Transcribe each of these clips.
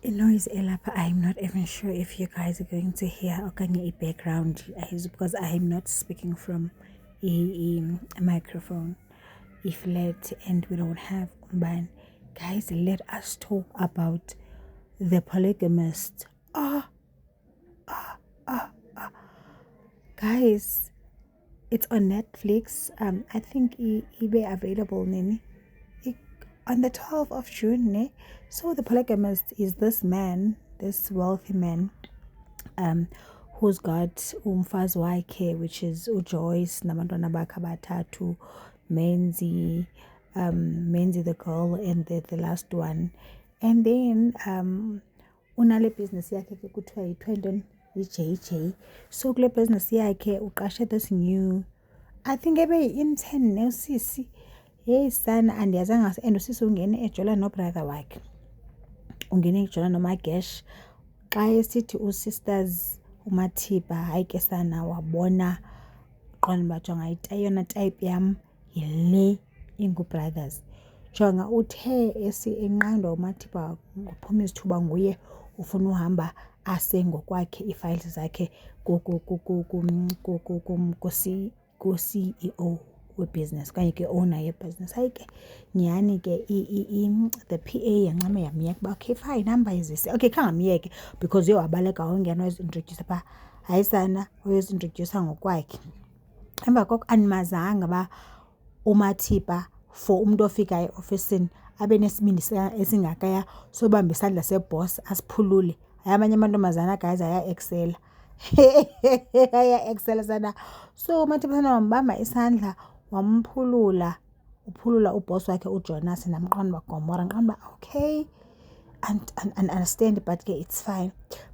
Noise elapha. I'm not even sure if you guys are going to hear okanye background because I'm not speaking from a microphone. If let and we don't have umbani. Guys, let us talk about the polygamist. Guys, it's on Netflix. I think it be available nini on the 12th of June. Ne? So the polygamist is this man, this wealthy man, who's got umfazi wakhe, which is uJoyce nabantwana bakhe abathathu, Menzi, Menzi the girl, and the last one. And then unale business yakhe ke kuthiwa yi-20 yi-JJ. So kule business yakhe uqashe this new, I think ebe-intern nosisi. Hey sana, andiyazanga and usisi ungene ejola no-brother wakhe. Ungene ejola noMagesh. Xa esithi usisters uMathiba, hayi ke sana wabona qonda bajonga eyona type yam yile ingu-brothers. Jonga uthe enqandwa uMathiba ngophuma izithuba nguye ufuna uhamba ase ngokwakhe ii-files zakhe ku-CEO webusiness okanye ke owner yebhizinesi. Hayi ke nyhani ke the PA yancame yamyeka uba okay fine number izise. Okay khangamyeke because wabaleka wawungena wayozintrodyusa phaa. Hayi sana wayozintrodyusa ngokwakhe. Emva koko animazanga uba uMathiba for umntu ofika eofisini abe nesibindi esingakaya sobamba isandla sebhosi asiphulule. Hayi amanye amantombazana guys aya-excela. Aya-excela sana. So uMathiba sana wambamba isandla wamphulula, uphulula ubhosi wakhe uJonas namqonda uba Gomora. Nqonda uba okay and understand but ke it's fine.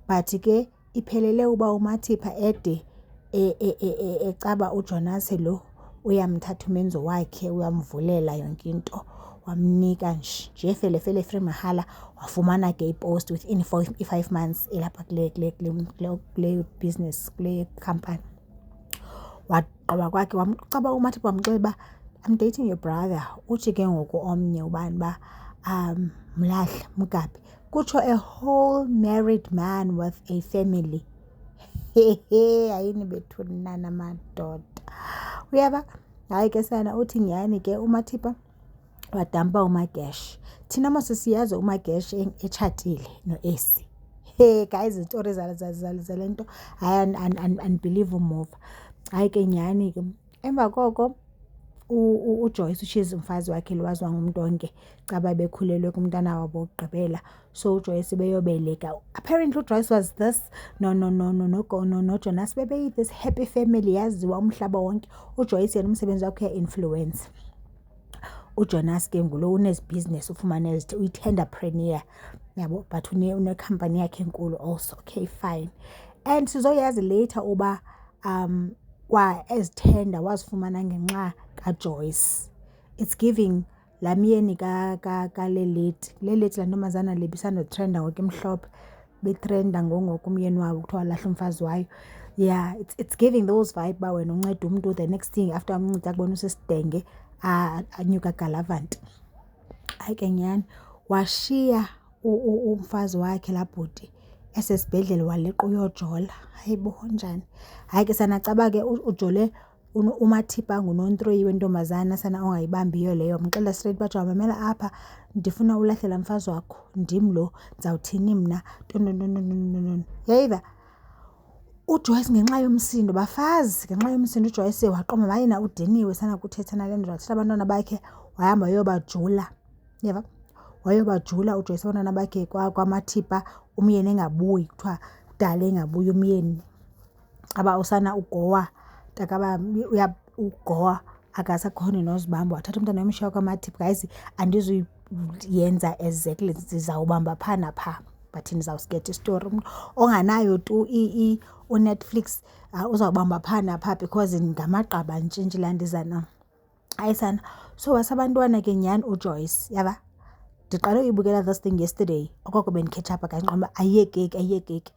But ke iphelele uba uMathiba ede ecaba uJonas lo uyamthatha umenzo wakhe, uyamvulela yonke into, wamnika nje felefele free mahala. Wafumana ke ipost within 5 months elapha kule business, kule company. Waqaba kwakhe wamcaba uMathiba wamxelela uba I'm dating your brother. Uthi ke ngoku omnye ubani ba Mlahla Mugabe, kutsho a whole married man with a family. Hayini bethuna namadoda uyaba. Hayi ke sana uthi nyhani ke uMathiba wadampa uMagesh. Thina mose siyazi uMagesh etshatile noEsi. Hey guys, izitori zale nto hayi unbelieve umuva. Hayi ke nyhani ke emva koko uJoyce utshize umfazi wakhe lo waziwa ngumntonke caba bekhulelwe kumntana wabo wokugqibela. So uJoyce beyobeleka. Apparently uJoyce was this no Jonas bebe this happy family yaziwa umhlaba wonke. uJoyce yena umsebenzi wakhe influence. uJonas ke ngulo unezibusiness ufumana ezithi uyi-tenderpreneur yabo but une-company yakhe enkulu also. Okay fine. And sizoyazi later uba kwa ezithenda wazifumana ngenxa kaJoyce. It's giving laa myeni kaLeleti. LeLeti laa ntombazana lebisanotrenda ngoku imhlophe betrenda ngoku umyeni wabo kuthiwa lahla umfazi wayo. Yeah, it's giving those vibe uba wena unceda umntu the next thing after amnceda akubona usisidenge anyuka galavant. Hayi ke nyhani washiya umfazi wakhe laa bhuti esesibhedlele waleqa uyojola. Hayibo njani. Hayi ke sana caba ke ujole uMathiba nguNontroyi wentombazana sana ongayibambiyo leyo. Mxelela straight bathi wamamela apha ndifuna ulahlela mfazi wakho ndim lo ndizawuthini mna tontontoni. Yayiva uJoyce ngenxa yomsindo bafazi ngenxa yomsindo uJoyce waqoma mayina udiniwe sana kuthetha nale nto wathatha abantwana bakhe wahamba wayobajula. Yeva wayobajula uJoyce abantwana bakhe kwaMathiba umyeni engabuyi kuthiwa kudala engabuyi umyeni. Aba usana ugowa takaba ugowa akasakhoni nozibamba wathatha umntana wamshiya kwaMathiba. Guys andizuyenza exactly zizawubamba phaa naphaa but ndizawusiketha istory. Umntu onganayo tu uNetflix uzawubamba phaa naphaa because ngamagqaba ntshintshi laa ndiza na. Hayi sana. So wasabantwana ke nyhani uJoyce yaba ndiqale uyibukela this thing yesterday okoko bendikhetshapha kanqoba ayiyekeki.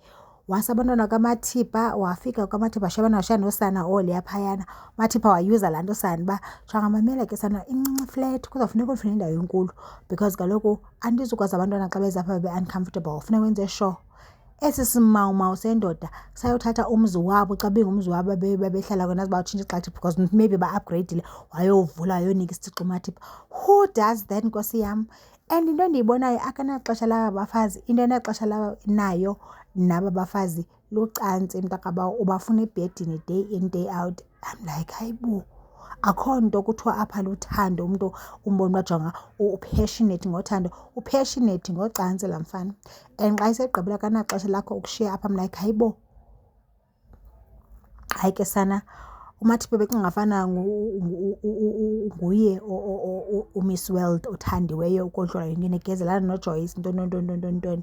wasabantwana kaMathipa wafika kaMathipa shabana nosana oliya phayana Mathipa wayuza laa nto sani uba jonga mamela ke sana incinci flat kuzawufuneka ufune indawo enkulu because kaloku andizukwazi abantwana xa bezapha be-uncomfortable funeka wenze sure esi simawumawu sendoda sayothatha umzi wabo xa bengumzi wabo bebehlala kona bawutshintsha ixathi because maybe ba-upgradile wayovula wayonika isitixo uMathipa. Who does that nkosi yam? And into endiyibonayo akanaxesha laba bafazi into enaxesha laba nayo naba bafazi lucantsi mntakabawo ubafuna ebhedini day in day out. I'm like hayibo akho nto kuthiwa apha luthando umntu umbona uba jonga upassionate ngothando upassionate ngocantsi laa mfana and xa isegqibela kanaxesha lakho ukushiya apha I'm like hayibo hayi ke sana uMathipa bekungafana nguye uMiss World othandiweyo ukodlula yonke inegezelana noJoyce ntoni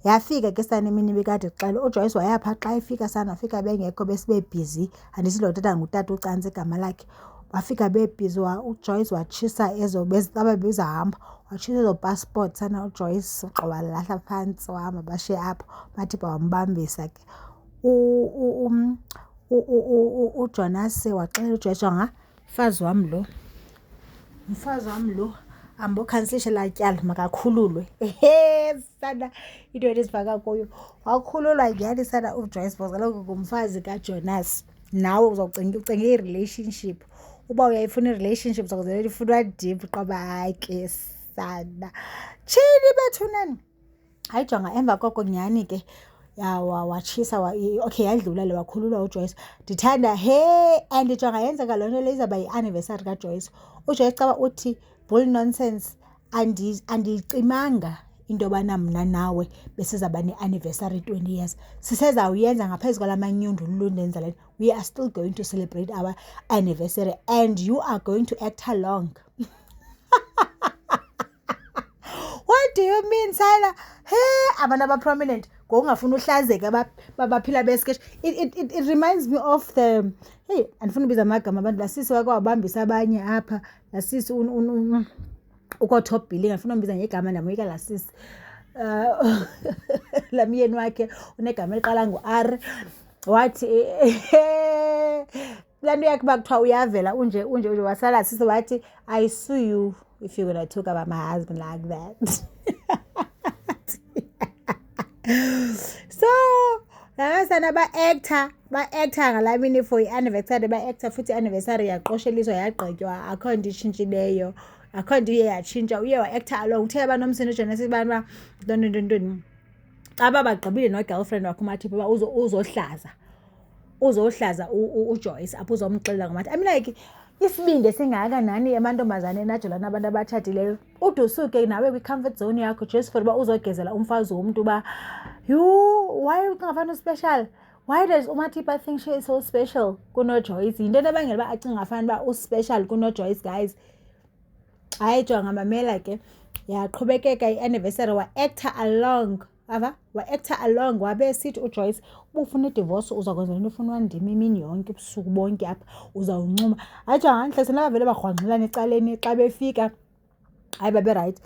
yafika ke sana emini bekade xela uJoyce wayapha xa efika sana wafika bengekho besibe busy andisithi utata ngutata ucantsi igama lakhe wafika bebhizi uJoyce watshisa ezo bezahamba watshisa ezo passport sana uJoyce uqoba lahla phantsi wahamba bashiye apho Mathipa wambambisa ke uJonas waxelela uJoyce jonga mfazi wam lo ambokhansilisha laa tyala makakhululwe sana into endizifaka kuyo wakhululwa nyhani sana uJoyce because kaloku ngumfazi kaJonas nawe ucinga i-relationship uba uyayifuna i-relationship uzawuzela ifunwa deep qoba hayi ke sana tshini bethunani hayi jonga emva koko nyhani ke watshisa okay yadlula le wakhululwa uJoyce ndithanda and jonga yenzeka loo nto le izawuba yi-anniversary kaJoyce uJoyce caba uthi bull nonsense andiyicimanga into yobana mna nawe besizawuba ne-anniversary 20 years sisezawuyenza ngaphezu kwala manyundu lulundenza le we are still going to celebrate our anniversary and you are going to act along. What do you mean sana abantu aba-prominent ngokungafuna uhlazeka baphila besketch it reminds me of the andifuna ubiza amagama abantu lasisi wakwabambisa abanye apha lasisi ukotop billing andifuna umbiza ngegama ndamoyika lasisi lamyeni wakhe unegama eliqala ngu-R wathi laa nto yakhe uba kuthiwa uyavela unje wasala sisi wathi I sue you if you're going to talk about my husband like that. So sana ba-actor ngalaa mini for i-anniversary ba-actor futhi i-anniversary yaqosheliswa yagqitywa akho nto itshintshileyo akho nto iye yatshintsha uye wa-actor along uthe abanomsini uJonas bana ntoni xa babagqibile no-girlfriend wakhe uMathipa uba uzohlaza uJoyce apho uzomxelela ngomathi I mean like isibindi esingaka nani amantombazane najola nabantu abatshatileyo udusuke nawe kwi-comfort zone yakho just for uba uzogezela umfazi womntu uba why ungafana special why does uMathipa think she is so special kunoJoyce yinto ebangela uba acinga afana uba uspecial kunoJoyce guys hayi jonga mamela ke yaqhubekeka i-anniversary wa-actor along wa-actor along wabe sithi uJoyce ubufuna idivorce uzakwenza into efunwa ndim imini yonke ubusuku bonke apha uzawuncuma hayi jonga ntle senabavele barhwangxelana ecaleni xa befika hayi babe right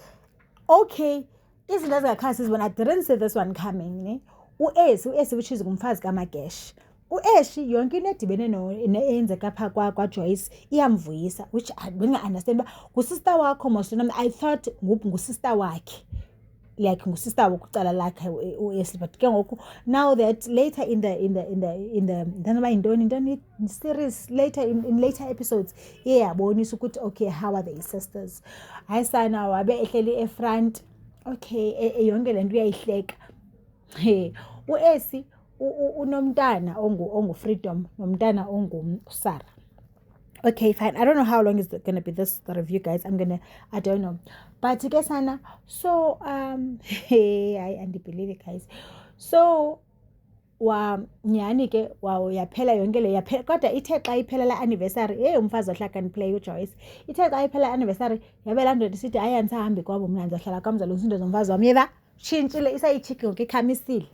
okay izinto ezingakhange sizibona I didn't see this one coming ne uAsi which is ngumfazi kaMagesh uAshi yonke into edibene eyenzeka phaa kwaJoyce iyamvuyisa which benga-understand uba ngusister wakho mosona I thought ngusister wakhe like ngusister wokucala lakhe uAsi but ke ngoku now that later in the ndanoba yintoni series later in later episodes iyabonisa ukuthi okay how are they sisters hayi sana wabe ehleli efront okay yonke le nto uyayihleka uAsi unomntana ongu-Freedom nomntana ongu-Sarah. Okay, fine. I don't know how long is going to be this review, guys. I don't know. But ke sana, so, I believe it, guys. So, nyani ke, yaphela yonke le, kodwa ithe xa iphela la anniversary, umfazi ohlakaniphileyo uJoyce. Ithe xa iphela anniversary, yabe laa ndoda isithi, hayi andisahambi kwabo mna ndizohlala kwam ndizalungisa into zomfazi wam. Yeva, tshintshile, isayitshiki ngoku ikhamisile.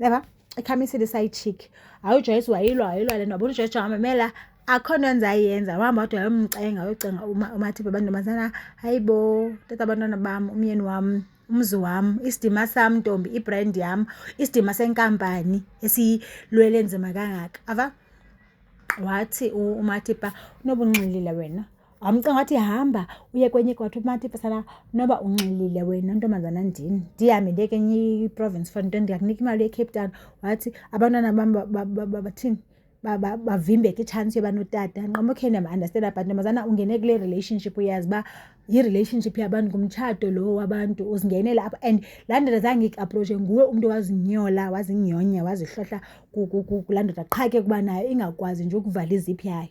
Yeva, ikhamisile isayitshiki. Hayi uJoyce wayilwa le nto, wabona uJoyce jonga mamela, akho nto endizayenza wahamba wadwa wayomcenga wayocenga uMathipa abantu bazana hayibo tata abantwana bam umyeni wam umzi wam, isidima sam ntombi, ibrand yam, isidima senkampani esilwele nzima kangaka. Ava wathi uMatipha, noba unxilile wena, wamcinga wathi hamba uye kwenye kwathu. uMatipha sana, noba unxilile wena ntombazana, ndihambe ndiye kenye iprovince for nto, ndiyakunika imali yeCape Town. Wathi abantwana bam bathini bavimbeke itshansi yoba notata. Nqoma okay, ndiyam-understanda, but ntombazana ungene kule relationship uyazi uba yi-relationship yabantu, ngumtshato lo wabantu, uzingenela apha. And laa ndoda zange ikuaproshe, nguwe umntu wazinyola, wazinyonya, wazihlohla kulaa ndoda qha ke kuba nayo ingakwazi nje ukuvala iziphi yayo.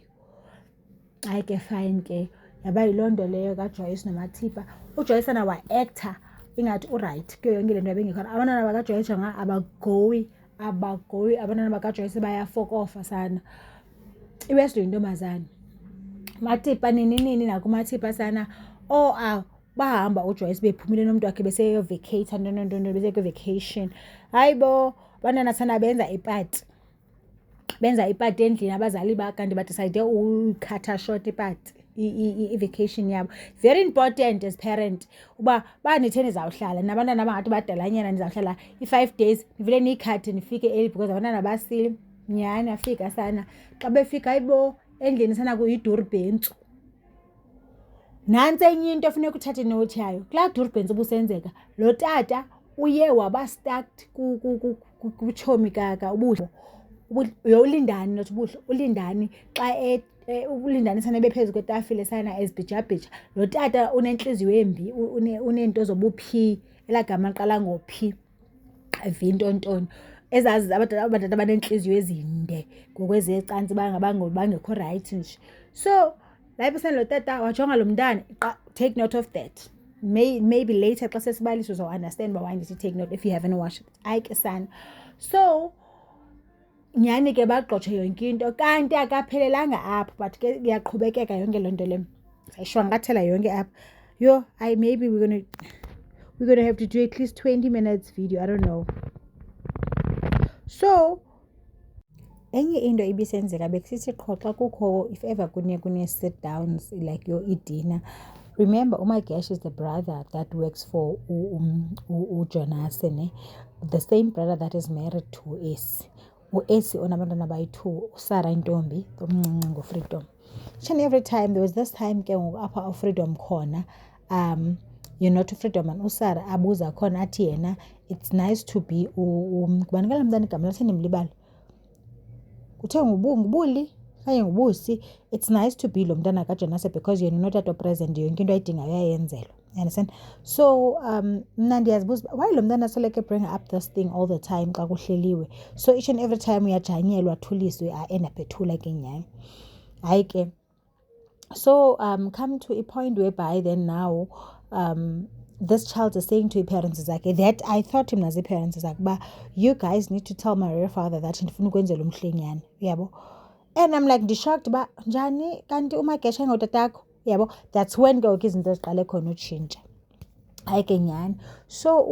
Hayi ke fine ke, yaba yiloo nto leyo kaJoyce noMatipha. uJoyce sana wa-actor ingathi urayithi kuyo yonke le nto yabengekhona. Abantwana bakaJoyce jonga abagoyi, abantwana bakaJoyce bayafokofa sana. iWest yintombazana. Matipha nini nakuMatipha sana, bahamba uJoyce bephumile nomntu wakhe beseyovacata ntonto besekwi-vacation. Hayi bo, abantwana sana benza ipati endlini, abazali kanti badicide ukhatha short ipati i-vacation yabo. Very important as parent uba nithe nizawuhlala nabantwana bangathi badalanyana, nizawuhlala i-5 days, nivele niyikhathe nifike early because abantwana basile. Nyhani afika sana, xa befika hayibo endlini sana kuyiduribhentsu. Nantsi enye into efuneka uthathe inothi yayo. Kulaa duribhentsu ubusenzeka, lo tata uye waba-stucked kutshomi ubuhle. Ulindani not ubuhle, ulindani xa ulindani sana ebephezu kwetafile sana ezibhijabhija. Lo tata unentliziyo embi, uneento zobuphi, elaa gama liqala ngophi, vintontoni. Ezazi abadala abanentliziyo ezinde ngokwezecantsi bangekho rayithi nje. So la person lo tata wajonga lo mntana, take note of that. Maybe later xa sesibalisa uzo-understand uba why ndithi take note if you haven't watched it. Hayi ke sana. So nyhani ke bagqotshe yonke into, kanti akaphelelanga apho, but ke iyaqhubekeka yonke loo nto le. Sayishwankathela yonke apha. Maybe we're gonna have to do at least 20 minutes video, I don't know. So enye into ibisenzeka, bekusithi qho xa kukho, if ever kune sit downs like idinner, remember uMagesh is the brother that works for uJonas, the same brother that is married to Esi. uEsi onabantwana abayi-2, uSarah intombi omncinci nguFreedom. Each and every time there was this time ke ngoku apha uFreedom khona, not uFreedom and uSarah abuza khona athi yena it's nice to be kubani kala mntana igama lathi ndimlibala, kuthe ngubuli okanye ngubusi. It's nice to be lo mntana kaJonas because yena unotata present, yonke into ayidingayo uyayenzelwa. You understand? So mna ndiyazibuza why lo mntana soleke bring up this thing all the time xa kuhleliwe. So each and every time uyajanyelwa thuliswe end up ethula ke nyhani. Hayi ke, so come to a point whereby then now this child is saying to parents zakhe that I thought him as a parents zakhe uba you guys need to tell my real father that ndifuna ukwenzela umhlwenyana, uyabo. And I'm like shocked uba njani kanti uMagesh ngotatakho, uyabo. That's when ke ngoku izinto ziqale khona utshintsha. Hayi ke nyhani. So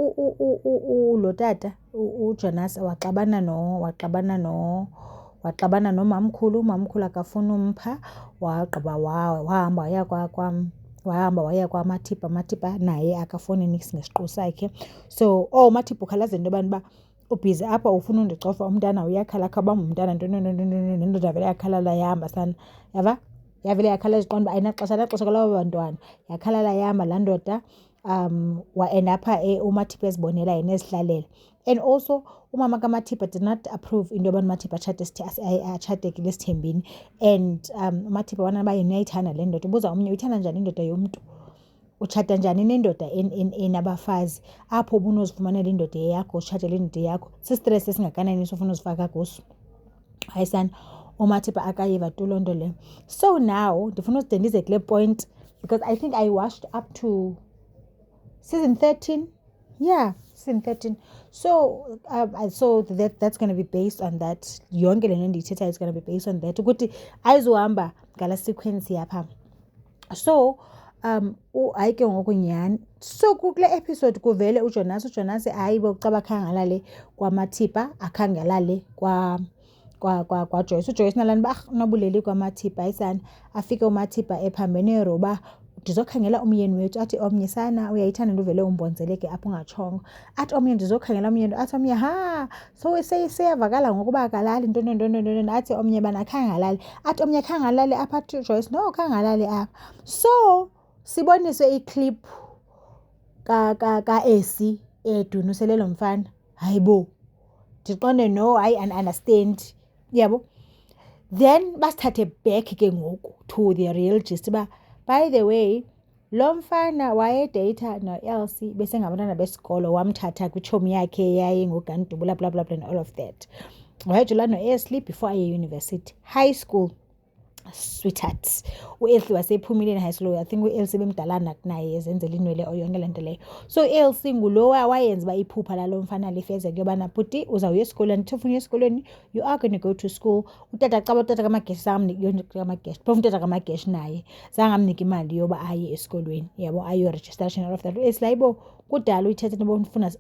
lo tata uJonas waxabana nomamkhulu. Umamkhulu akafuna umpha, wagqiba wahamba waya kwaMatipha. Matipha naye akafuni nix ngesiqu sakhe. So uMatipha ukhalaza into yobani uba ubhizi apha ufuna undicofa, umntana uyakhala khawubamba umntana nendoda vele yakhalala yahamba sana, yava. Yavele yakhala ziqonda uba ayinaxesha kwalabo bantwana, yakhalala yahamba laa ndoda. And apha uMatipha ezibonela yena ezihlalela. And also umama kaMatipha did not approve into yobana uMatipha atshate kule sithembini. And uMatipha wana uba yena uyayithanda le ndoda. Ubuza omnye, uyithanda njani indoda yomntu? Utshata njani nendoda enabafazi apho ubunozifumanela indoda yakho, utshatele indoda yakho? Sistress esingakanani sofuna uzifaka kuso? Hayi sana, uMatipha akayiva tu loo nto leyo. So now ndifuna uzide ndize kule point because I think I watched up to season 13. Yeah, season 13. So so that's going to be based on that. Yonke le nto ndiyithetha is going to be based on that, ukuthi ayizuhamba ngala sequence yapha. So hayi ke ngoku nyhani. So kule episode kuvele uJonas hayi bokucaba akhangelale kwaMatipha, akhangelale kwaJoyce. uJoyce nalani uba nobuleli kwaMatipha. Hayi sana, afike uMatipha ephambene roba ndizokhangela umyeni wethu. Athi omnye, sana uyayithanda into uvele umbonzeleke apho ungatshongo. Athi omnye, ndizokhangela umyeni. Athi omnye, so seyavakala ngokuba akalali ntoni. Athi omnye, bana khangalali. Athi omnye, khangalali apha. Athi Joyce, no, khangalali apha. So siboniswe iclip ka-Esi edunusele lo mfana. Hayibo, ndiqonde no, hayi understand, yabo. Then basithathe back ke ngoku to the real gist uba, by the way, lo mfana wayedata no-Elsie besengabantwana besikolo, wamthatha kwitshomi yakhe yayingugandubula blah blah blah and all of that. Wayejula no-Elsie before aye university, high school. Sweetheart, u-Elsie wasephumile in high school. I think u-Elsie bemdalana kunaye ezenzela inwele yonke lento leyo. So u-Elsie ngulowa wayenza uba iphupha lalo mfana lifezeke yobana bhuti uzawuya esikolweni, ufuna uya esikolweni, you are going to go to school. Utata kamageshi zangamnika amageshi, phofu utata kamageshi naye zangamnika imali yoba aye esikolweni, yabo, ayo-registration all of that. U-Elsie hayibo, kudala uyithethe into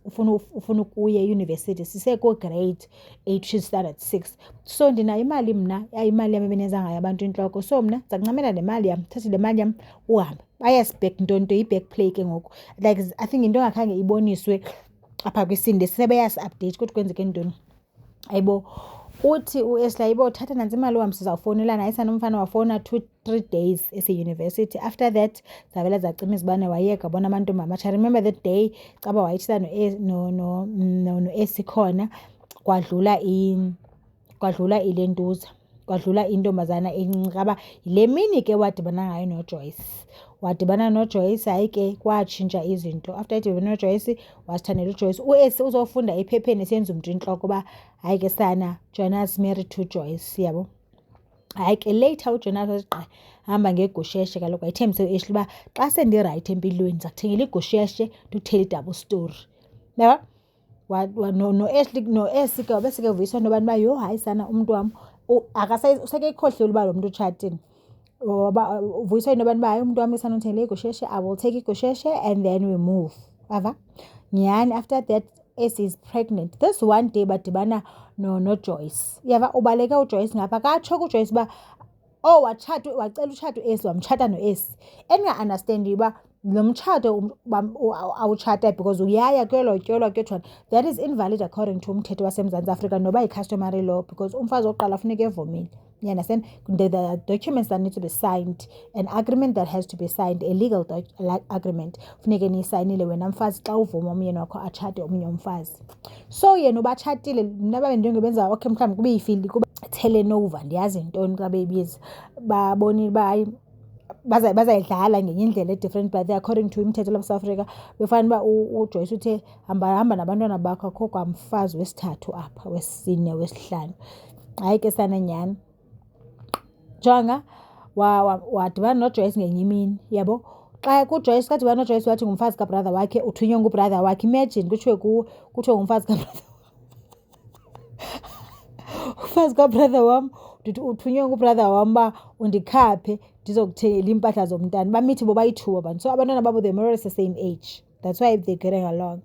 ufuna ukuya euniversity, siseko-grade 8, she's standard 6. So ndinayo imali mna, imali yam ebeneza ngayo abantu intloko. So mna zakuncamela le mali yam, thathe le mali yam uhambe. Bayasibhek ntonto, yi-back play ke ngoku. Like I think into engakhange iboniswe apha kwisinde, sebeyasi-update kodwa kwenzeke ntoni. Hayibo, uthi u-Elsie hayibo, thatha nantsi imali uhambe, sizawufowunelana. Ayisana umfana wafowuna 2-3 days ese-university. After that zavela zacima izibane, wayeka bona amantombi amatsha. I remember that day caba wayitshisa no-Esi khona, kwadlula ilentuza, kwadlula intombazana encinci. Kaba yile mini ke wadibana ngayo noJoyce. Wadibana noJoyce, hayi ke kwatshintsha izinto. After edibana noJoyce wasithandela uJoyce. U-Esi uzofunda ephepheni esenza umntu intloko uba hayi ke sana, Jonas married to Joyce, yabo. Hayi ke later uJonas wasiqa hamba ngegusheshe, kaloku wayithembise u-Ashley uba xa sendirayithi empilweni ndizakuthengela igusheshe ndikuthele i-double story, yabo. No-Esi ke wabeseke uvuyiswa nobani uba yho, hayi sana, umntu wam usekeyikhohleli uba lo mntu utshatile. Uvuyiswa nobani uba hayi, umntu wam isana undithengele igusheshe, I will take igusheshe and then we move, ava. Nyhani, after that Esi is pregnant. This one day badibana noJoyce, yava. Ubaleke uJoyce ngapha, katsho kuJoyce uba wacela utshata u-Esi, wamtshata no-Esi. Endinga-understandi uba lo mtshato awutshata because uyaya kuyotyolwa kuyotshwana. That is invalid according to umthetho waseMzantsi Afrika, noba yi-customary law, because umfazi wokuqala funeka evumile. You understand? There are documents that need to be signed, an agreement that has to be signed, a legal agreement. Funeke niyisayinile wena mfazi xa uvuma umyeni wakho atshate omnye umfazi. So yena uba atshatile, mna babe ndingebenza okay, mhlawumbi kube yifili, kuba telenova, ndiyazi ntoni xa beyibiza. Babonile uba hayi bazayidlala ngenye indlela e-different, but according to imithetho lapha Afrika befana uba uJoyce uthe hamba nabantwana bakho, akho kwamfazi wesithathu apha, wesine, wesihlanu. Hayi ke sana nyhani, jonga, wadibana noJoyce ngenye imini, yabo. Xa kuJoyce kadibana noJoyce wathi ngumfazi kabrother wakhe, uthunywe ngubrother wakhe. Imagine kuthiwe ngumfazi kabrother umfazi kabrother wam, ndithi uthunywe ngubrother wam uba undikhaphe ndizokuthengela iimpahla zomntana. Bamithi bobayi-2 abantu. So abantwana babo, they more or less the same age. That's why they're getting along.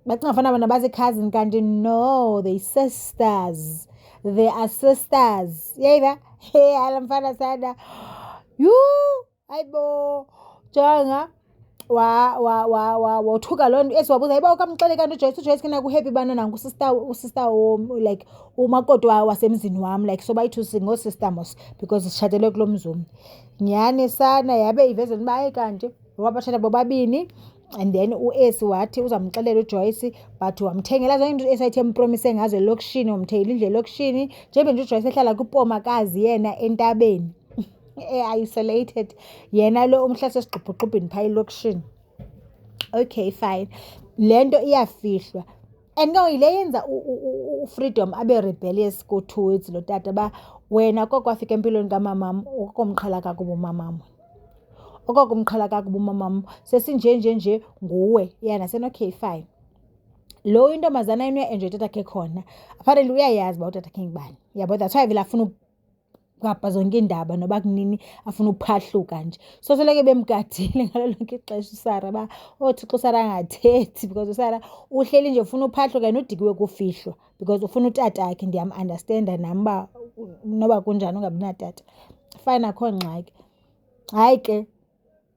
Bacinga fana bona bazi-cousin, kanti no, they sisters. They are sisters. Yayiva? Hey, hala mfana sana. Hayibo. Jonga, wothuka loo nto. Esi wabuza, hayiba ukamxele kanti uJoyce. uJoyce ke naku-happy bana nangu usister like umakoti wasemzini wam, like so bayi-2 singoo-sister mos, because sitshatelwe kulo mzumi. Nyhani sana, yabe ivezela uba hayi kanti wabatshata bobabini. And then u-Esi wathi uzamxelela uJoyce, but wamthengela zonke into u-Esi ayithe mpromise ngazo elokishini, wamthengela indlu elokishini. Njengoba nje uJoyce ehlala kwipomakazi yena entabeni, isolated, yena lo umhla sesigqubhugqubhini phaa elokishini. Okay, fine. Le nto iyafihlwa. And no, yile yenza uFreedom abe rebellious towards lo tata ba wena koko wafika empilweni kamamam, okomqhala kakubi umamam. Okokumqhala kakubi umamam, sesinje nguwe. Yana sena, okay, fine. Lo intombazana yena uya-enjoy tatakhe khona. Apparently uyayazi uba utatakhe ngubani. Yabo, that's why vele afuna ukugabha zonke iindaba noba kunini afuna uphahluka nje. So seleke bemgadile ngalo lonke ixesha uSarah uba Thixo uSarah angathethi, because uSarah uhleli nje ufuna uphahluka yena udikiwe kufihlwa, because ufuna utatakhe. Ndiyam-understanda nam uba noba kunjani ungabi natata. Fine, akho ngxaki. Hayi ke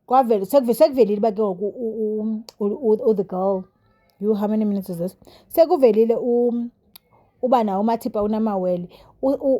kwavele sekuvelile ba ke ngoku the girl, you how many minutes is this, sekuvelile uba nawo uMathipa unamawele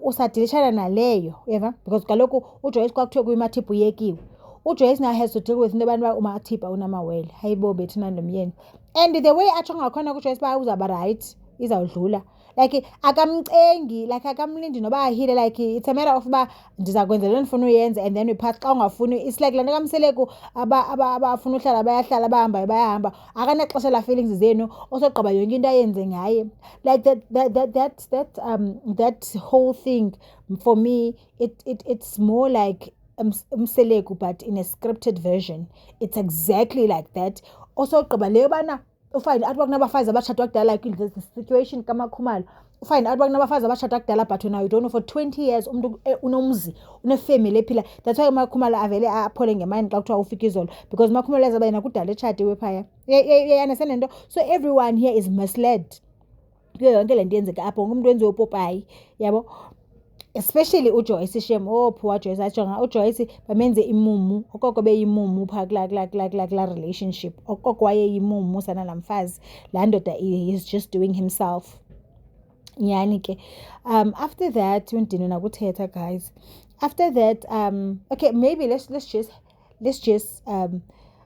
usadilishana naleyo yeva, because kaloku uJoyce kwakuthiwe kuyiMathipa uyekiwe. uJoyce now has to deal with into abantu uMathipa unamawele. Hayibo bethina nomyeni, and the way atsho ngakhona kuJoyce ba uzaba right izawudlula, like akamcengi, like akamlindi noba ahile, like it's a matter of uba ndiza kwenza le ndifuna uyenza and then we pass. Xa ungafuni it's like laa nto kamseleku abafuna uhlala bayahlala, bahambayo bayahamba, akanaxesha la feelings zenu osogqiba yonke into ayenze ngaye. Like that whole thing for me, it's more like umseleku but in a scripted version. It's exactly like that. Osogqiba leyo bana ufine athi kunabafazi abatshatwa kudala, like the situation kaMakhumalo, ufine athi kunabafazi abatshatwa kudala but now you don't know for 20 years umuntu unomzi unefamily ephila. That's why uMakhumalo avele aphole ngemini xa kuthiwa ufika izolo, because uMakhumalo ezaba yena kudala etshatiwe phaya. You understand into? So everyone here is misled kuyo yonke le nto yenzeka apho. Umuntu wenziwe upopayi, yabo, especially uJoyce shem. Poor Joyce, ajonga uJoyce bamenze imumu, okoko beyimumu phaa kula relationship, okoko wayeyimumu sana namfazi. Laa ndoda he's just doing himself nyani ke. After that undini nakuthetha guys. After that okay, maybe let's just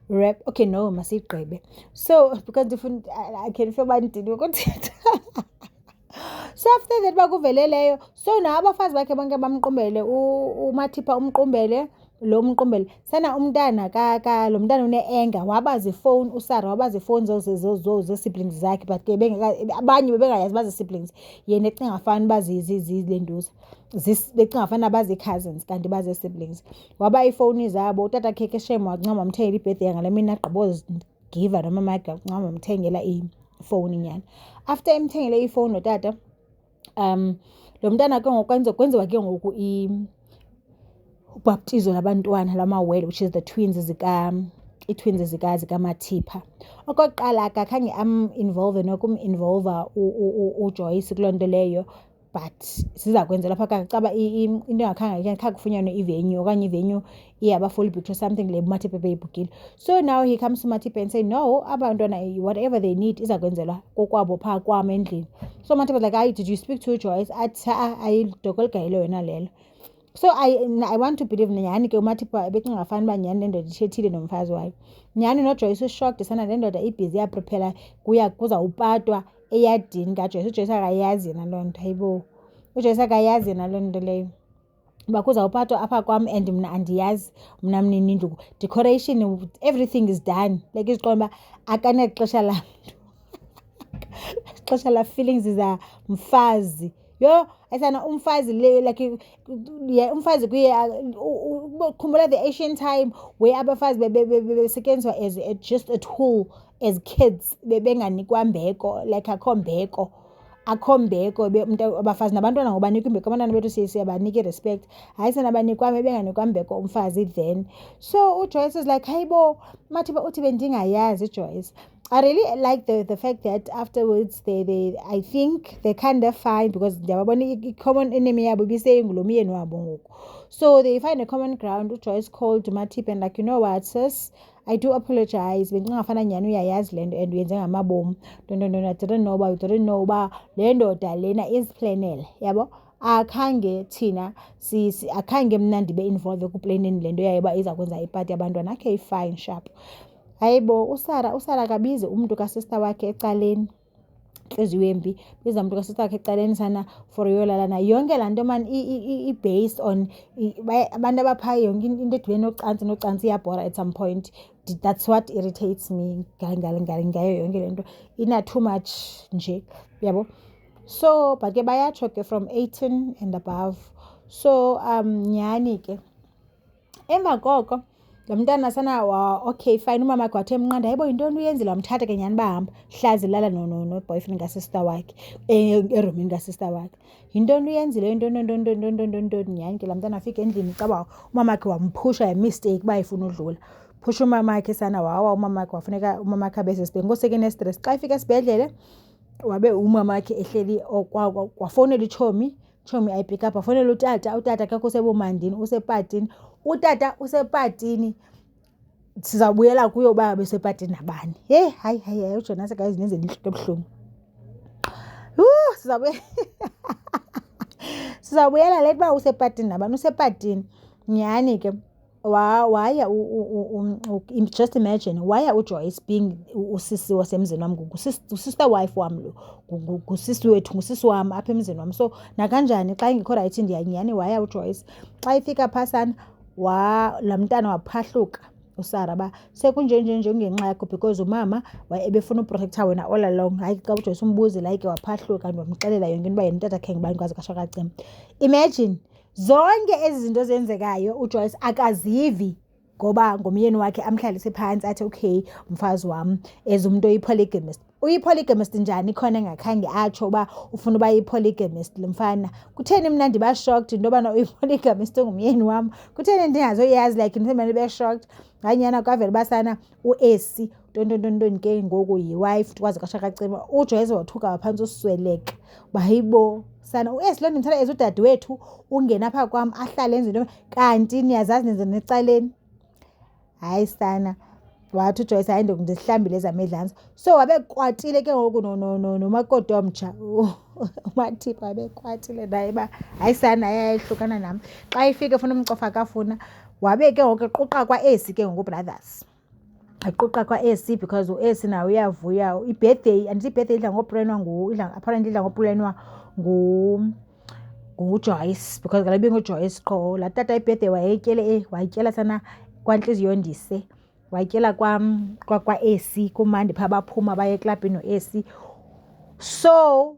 wrap. Okay, no, masigqibe. So because different I can feel bandini ukuthetha. So after that bakuveleleyo, so na abafazi bakhe bonke bamqumbele, uMathipa umqumbele, lo mqumbele sana umntana lo mntana une-anger, wabazi phone uSarah, wabazi phone zo siblings zakhe, but ke abanye bebengayazi bazi siblings, yena ecinga afana bazilenduza becinga afana bazi cousins kanti bazi siblings. Waba ifoni zabo, utata khe shem wancama wamthengela ibirthday ngale mina agqibozigiva nomama wakhe wancama wamthengela ifoni nyana. After emthengele ifoni notata, lo mntana ke ngokwenziwa ke ngoku ubhaptizo labantwana lamawele, which is the twins zikaMathipa. Okokuqala akakhange involve nokum-involva uJoyce kuloo nto leyo, but siza kwenza lapha kacaba into engakhange kufunyanwe ivenue, okanye ivenue iyaba-full booked or something le uMathipa beyibhukile. So now he comes to Mathipa and say no, abantwana whatever they need iza kwenzelwa kokwabo phaa kwam endlini. So Mathipa like, did you speak to Joyce? Athi ayidoko ligayelo wena lelo. So I want to believe nyani ke uMathipa becinga afana uba nyani le ndoda ithethile nomfazi wayo. Nyani noJoyce ushocked sana le ndoda ibhizi yaprepare kuzawupatwa eyadini kaJoyce. uJoyce akayazi yena loo nto, hayibo, uJoyce akayazi yena loo nto leyo uba kuzawupatwa apha kwam and mna andiyazi, mna mninindlu, decoration everything is done, like iziqonda uba akanexesha la mntu ixesha la feelings mfazi. Yo ayisana umfazi le, like umfazi kuye khumbula the ancient time where abafazi besetyenziswa as just a tool as kids, bebenganikwa mbeko, like akho mbeko abafazi nabantwana ngobanikwa imbeko. Abantwana bethu siyabanika i-respect, hayi sana banikwa benganikwa mbeko umfazi then. So uJoyce is like, hayibo Mathipa uthi bendingayazi Joyce. I really like the fact that afterwards they I think they kind of find, because ndiyababona i-common enemy yabo ibisengulo myeni wabo ngoku. So they find a common ground. uJoyce called Mathipa and like, you know what sis, I do apologize, bendingafana nyani uyayazi le nto and uyenze ngamabomu. I didn't know uba le ndoda lena iziplanele, yabo. Akhange thina akhange mna ndibe involve ekuplaneni le nto yayo uba iza kwenza ipati yabantwana. Okay, fine, sharp. Hayibo uSarah kabize umuntu kasista wakhe ecaleni, nhliziyo embi, biza umuntu kasista wakhe ecaleni sana for yolalana yonke laa nto man i-based on abantu abaphaa yonke into edibene nocantsi iyabhora at some point. That's what irritates me ngayo yonke le nto, ina too much nje, yabo. So but ke bayatsho ke from 18 and above. So nyani ke emva koko lo mntana sana okay fine, umama wakhe wathe emnqanda, hayibo yintoni uyenzile, wamthatha ke nyani bahamba hlazi lala no-boyfriend kasista wakhe erumini kasista wakhe. Yintoni uyenzile, yintoni nyani ke laa mntana afika endlini caba umama wakhe wamphusha yamistake uba efuna udlula. Phusha umama wakhe sana wawa, umama wakhe wafuneka umama wakhe abesesibhedlele. Ngosekenestress xa ifika esibhedlele wabe umama wakhe ehleli wafowunela itshomi ayipick up, wafowunela utata akekho usebomandini, usepatini. Utata usepatini sizabuyela kuyo uba besepatini nabani. Hayi uJonas guys nenzeni inhloko ebuhlungu. Sizabuyela lethi uba usepatini nabani. Usepatini nyhani ke waya just imagine waya uJoyce being usisi wasemzini wami sister wife wami lo ngusisi wethu ngusisi wami apha emzini wami. So nakanjani xa ingekho right ndiyanyani waya uJoyce xa ifika phasana la mntana waphahluka uSarah ba sekunjenje ungenxa yakho because umama ebefuna uprotector wena all along. Hayi xa uJoyce umbuzi like waphahluka ndimxelela yonke into uba yena utata khe ngibani kwaze kasho kacima. Imagine zonke ezi zinto zenzekayo uJoyce akazivi ngoba ngomyeni wakhe amhlalise phansi athi okay mfazi wami umuntu oyipolygamist. Uyipolygamist njani khona engakhange atsho uba ufuna uba yipolygamist lo mfana. Kutheni mna ndiba shocked into yobana uyipolygamist ngumyeni wam? Kutheni ndingazoyazi like ndithemba be shocked? Nganyana kwavela basana uEsi ntontoni ke ngoku yiwife kwaze kasha kacima. uJoyce wathuka waphansi usweleka bayibo sana uEsi lo ndimthanda udade wethu ungena apha kwam ahlale enze into kanti niyazazi nenze necaleni. Hayi sana wathi uJoyce hayi ndisihlambile ezamedlanza. So wabekwatile ke ngoku nomakoti omtsha uMathipha wabekwatile naye ba hayi sana yayihlukana nami xa ifike ufuna umcofa kafuna wabe ke ngoku equqa kwaEsi ke ngoku brothers equqa kwaEsi because uEsi nawe uyavuya ibirthday andithi ibirthday idla ngoplanwa apparently idla ngoplanwa nguJoyce because kaloku benguJoyce qho laa tata ibirthday wayityela sana kwanhliziyo ndise wayityela kwaEsi kumandi phaa baphuma baye eklabhini noEsi. So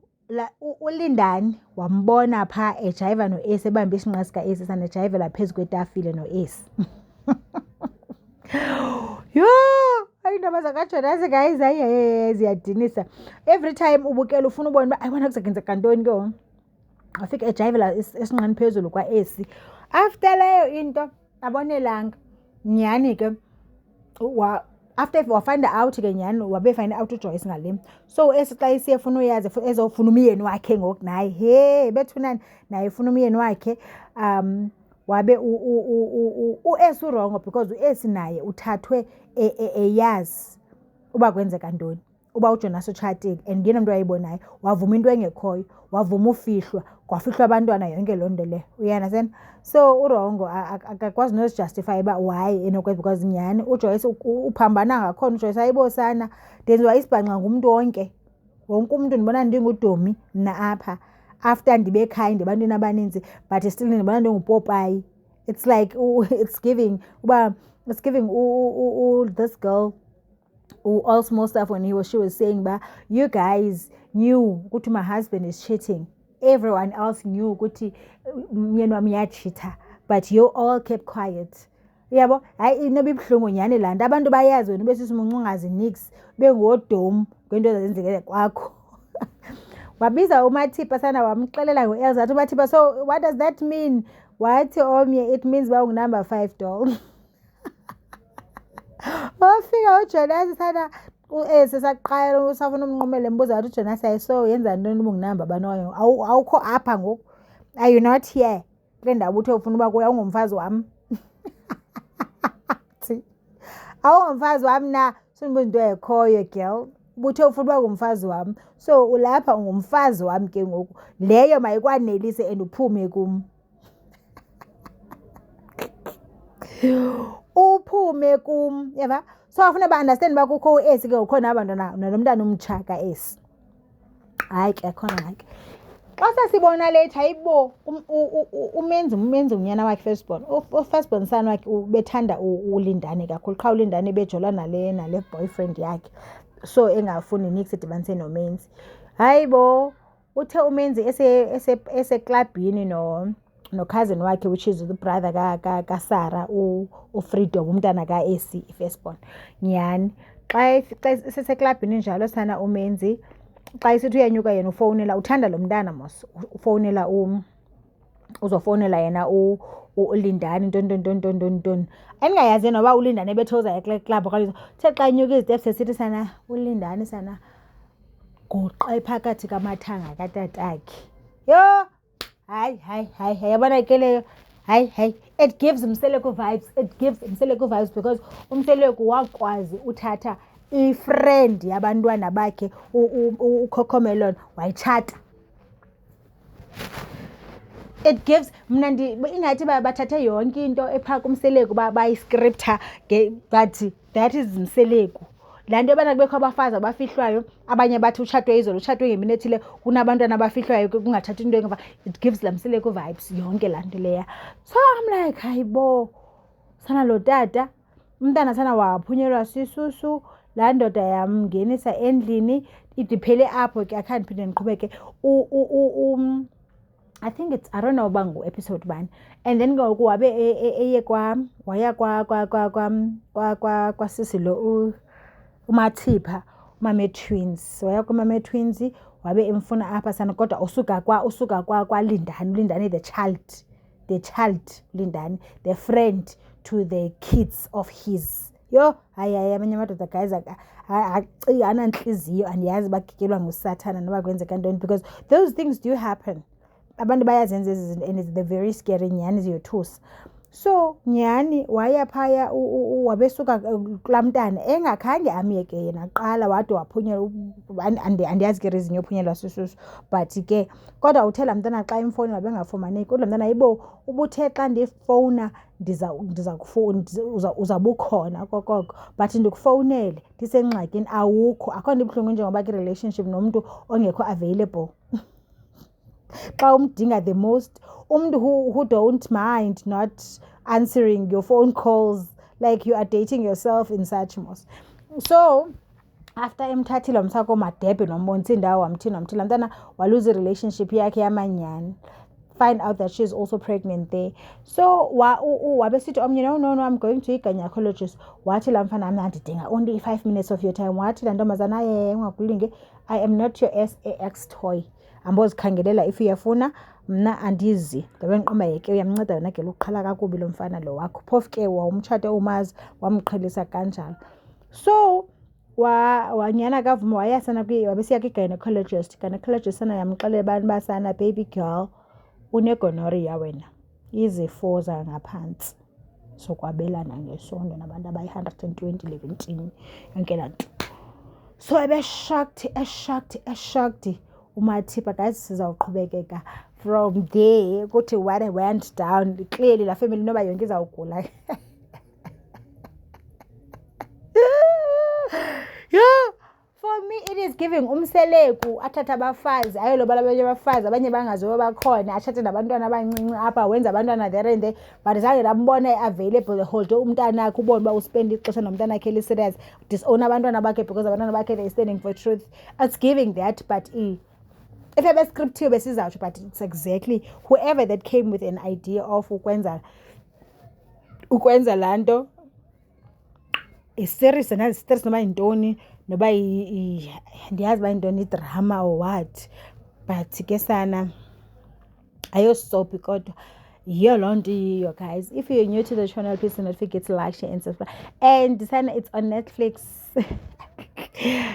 uLindani wambona phaa ejayiva noEsi ebambe isinqa sikaEsi sana ejayivela phezu kwetafile noEsi. Yho hayi indaba zakaJonas guys hayi ziyadinisa. Every time ubukela ufuna ubona uba ayibona kuzakenzeka ntoni ke wafika ejayivela esinqani phezulu kwaEsi. After leyo into abonelanga nyhani ke after wafind out ke nyhani wabe find out uJoyce ngale. So uEsi xa isiyefuna uyazi ezofuna umyeni wakhe ngoku naye bethunani naye ufuna umyeni wakhe wabe uEsi urongo because uEsi naye uthathwe eyazi uba kwenzeka ntoni uba uJonas utshatile and yena mntu wayibonayo wavuma into engekhoyo wavuma ufihlwa kwafihlwa abantwana yonke loo nto leyo uyandazi. So urongo akakwazi nosijustify uba why enokwenza because nyhani uJoyce uphambana ngakhona uJoyce ayibosana ndenziwa isibhanqa ngumntu wonke umntu ndibona ndinguDomi mna apha after ndibe kind ebantwini abaninzi but still ndibona ndinguPopayi. It's like it's giving this girl all small stuff when she was saying ba you guys knew ukuthi my husband is cheating. Everyone else knew ukuthi myeni wami uyachitha but you all kept quiet. Yabo hayi inoba ibhlungu nyhani laa nto abantu bayazi wena besisimuncu ungazi nix bengoDom ngento ezenzekele kwakho. Wabiza uMathipha sana wamxelela ngoElza athi uMathipha so what does that mean? Wathi omnye it means ba ungunumber 5 doll. Wafika uJonas sana uEsi saqala usafuna umnqumela embuza wathi uJonas hayi so yenza ntoni ubungunamba banoyo awukho apha ngoku are you not here kule ndawo uthe ufuna uba kuyo awungumfazi wami. Awungumfazi wami na sinibuza into ekhoyo girl ubuthe ufuna uba ngumfazi wami so ulapha ungumfazi wami ke ngoku leyo mayikwanelise and uphume kum. Uphume kum yeva. So afuna ba understand ba kukho uEsi ke ukhona abantwana nomntana umtsha kaEsi. Hayi ke khona like xa sasibona letha hayibo umenzi unyana wakhe firstborn son wakhe ubethanda uLindani kakhulu qha uLindani bejola nale boyfriend yakhe so engafuni nix edibanise noMenzi. Hayibo uthe uMenzi eseklabhini no cousin wakhe which is the brother kaSarah uFreedom umntana kaEsi ifirstborn nyhani xa seseklabhini njalo sana uMenzi xa isithi uyanyuka yena ufowunela uthanda lo mntana mos ufowunela uzofowunela yena uLindani ntoni andingayazi noba uLindani ebethoza eklabhu okanye the xa inyuka iziteps esithi sana uLindani sana goqa phakathi kamathanga katatakhe. Yho hayi yabona ke leyo hayi it gives Mseleku vibes because uMseleku wakwazi uthatha i-friend yabantwana bakhe uCocomelon wayitshata. It gives mna ingathi bathathe yonke into ephaa kuMseleku bayiscripta but that is Mseleku. Laa nto yobana kubekho abafazi abafihlwayo abanye bathi utshatwe izolo utshatwe ngemini ethile kunabantwana abafihlwayo kungathathi into engeva, it gives laa Mseleku vibes yonke laa nto leya. So I'm like hayibo sana lo tata umntana sana waphunyelwa sisusu laa ndoda yamngenisa endlini idiphele apho ke akhange ndiphinde ndiqhubeke. I think it's, I don't know uba ngu-episode bani, and then ngoku wabe waya kwasisi lo uMathipha uMama Twins, waya kuMama Twins wabe emfuna apha sana kodwa usuka kwaLindani. Lindani the child Lindani, the friend to the kids of his. Yo hayi abanye amadoda guys anantliziyo andiyazi bagigelwa ngusathana noba kwenzeka ntoni, because those things do happen. Abantu bayazenza ezi zinto and it's the very scary nyani ziyothusa. So nyani waya phaya wabesuka kulaa mntana engakhange amyeke yena qala wade waphunyelwa. Andiyazi ke reason yophunyelwa sisusu but ke kodwa uthe laa mntana xa imfowuni wabengafumaneki kodwa mntana yibo ubuthe xa ndifowuna uzabukhona okokoko but ndikufowunele ndisengxakini awukho. Akho nto ibuhlungu njengoba kwi-relationship nomntu ongekho available. Xa umdinga the most, umntu who don't mind not answering your phone calls, like you are dating yourself in such mos. So after emthathile wamsako madebe nombonisa indawo wamthina laa mntana walose i-relationship yakhe yamanyani, find out that she is also pregnant there. So wabesithi omnye no I'm going to a-gynecologist. Wathi laa mfana mna ndidinga only 5 minutes of your time. Wathi laa ntombazana ungakulinge, I am not your sex toy. Ambozikhangelela if uyafuna mna andizi. Ndabe ndiqomba yeke uyamnceda yona ke luqhala kakubi lo mfana lo wakho. Phofu ke wawumtshate umazi wamqhelisa kanjalo. So wanyana kavuma wayasana wabesiya kwi-gynecologist. Gynecologist sana yamxelela abantu basana baby girl unegonorrhea wena, izifo zangaphantsi sokwabelana ngesondo nabantu abayi-120 leventini yonke laa nto. So eshocked uMathipha guys sizawuqhubekeka from there ukuthi what went down. Clearly la family noba yonke izawugula. Yeah, for me it is giving uMseleku athatha abafazi ayolobala abanye abafazi abanye bangaziwa bakhona athathe nabantwana abancinci apha wenza abantwana there and there but zange ndambona available the whole day umntana akhe ubone uba uspend ixesha nomntana akhe li-serious disown abantwana bakhe because abantwana bakhe they standing for truth. It's giving that but if ebescriptiwe besizawutsho but it's exactly whoever that came with an idea of ukwenza laa nto is-serious and is-serious noba yintoni noba ndiyazi uba yintoni idrama or what but ke sana ayosophi kodwa yiyo loo nto yiyo guys. If you're new to the channel, please do not forget to like, share and subscribe. And sana it's on Netflix.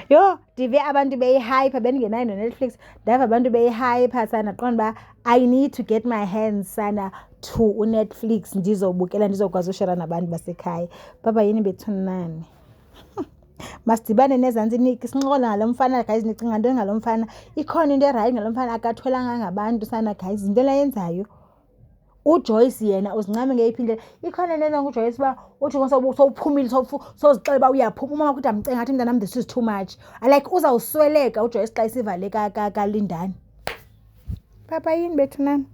Yo ndive abantu beyihype bendingenayo no-Netflix ndava abantu beyihype sana qonda uba I need to get my hands sana to uNetflix ndizobukela ndizokwazi ushera nabantu basekhaya. Baba yini bethunani masidibane nezantsi sincokola ngalo mfana guys. Nicinga ntoni ngalo mfana? Ikhona into erayi ngalo mfana? Akathwelanga ngabantu sana guys. Into layenzayo uJoyce yena uzincame ngeyiphi indlela. Ikhona into enza nguJoyce uba uthi sowuphumile sowuzixela uba uyaphuma umama kuthi amcenga athi mntanam this is too much. Like uzawusweleka uJoyce xa isivale kaLindani. Papa yini bethunani?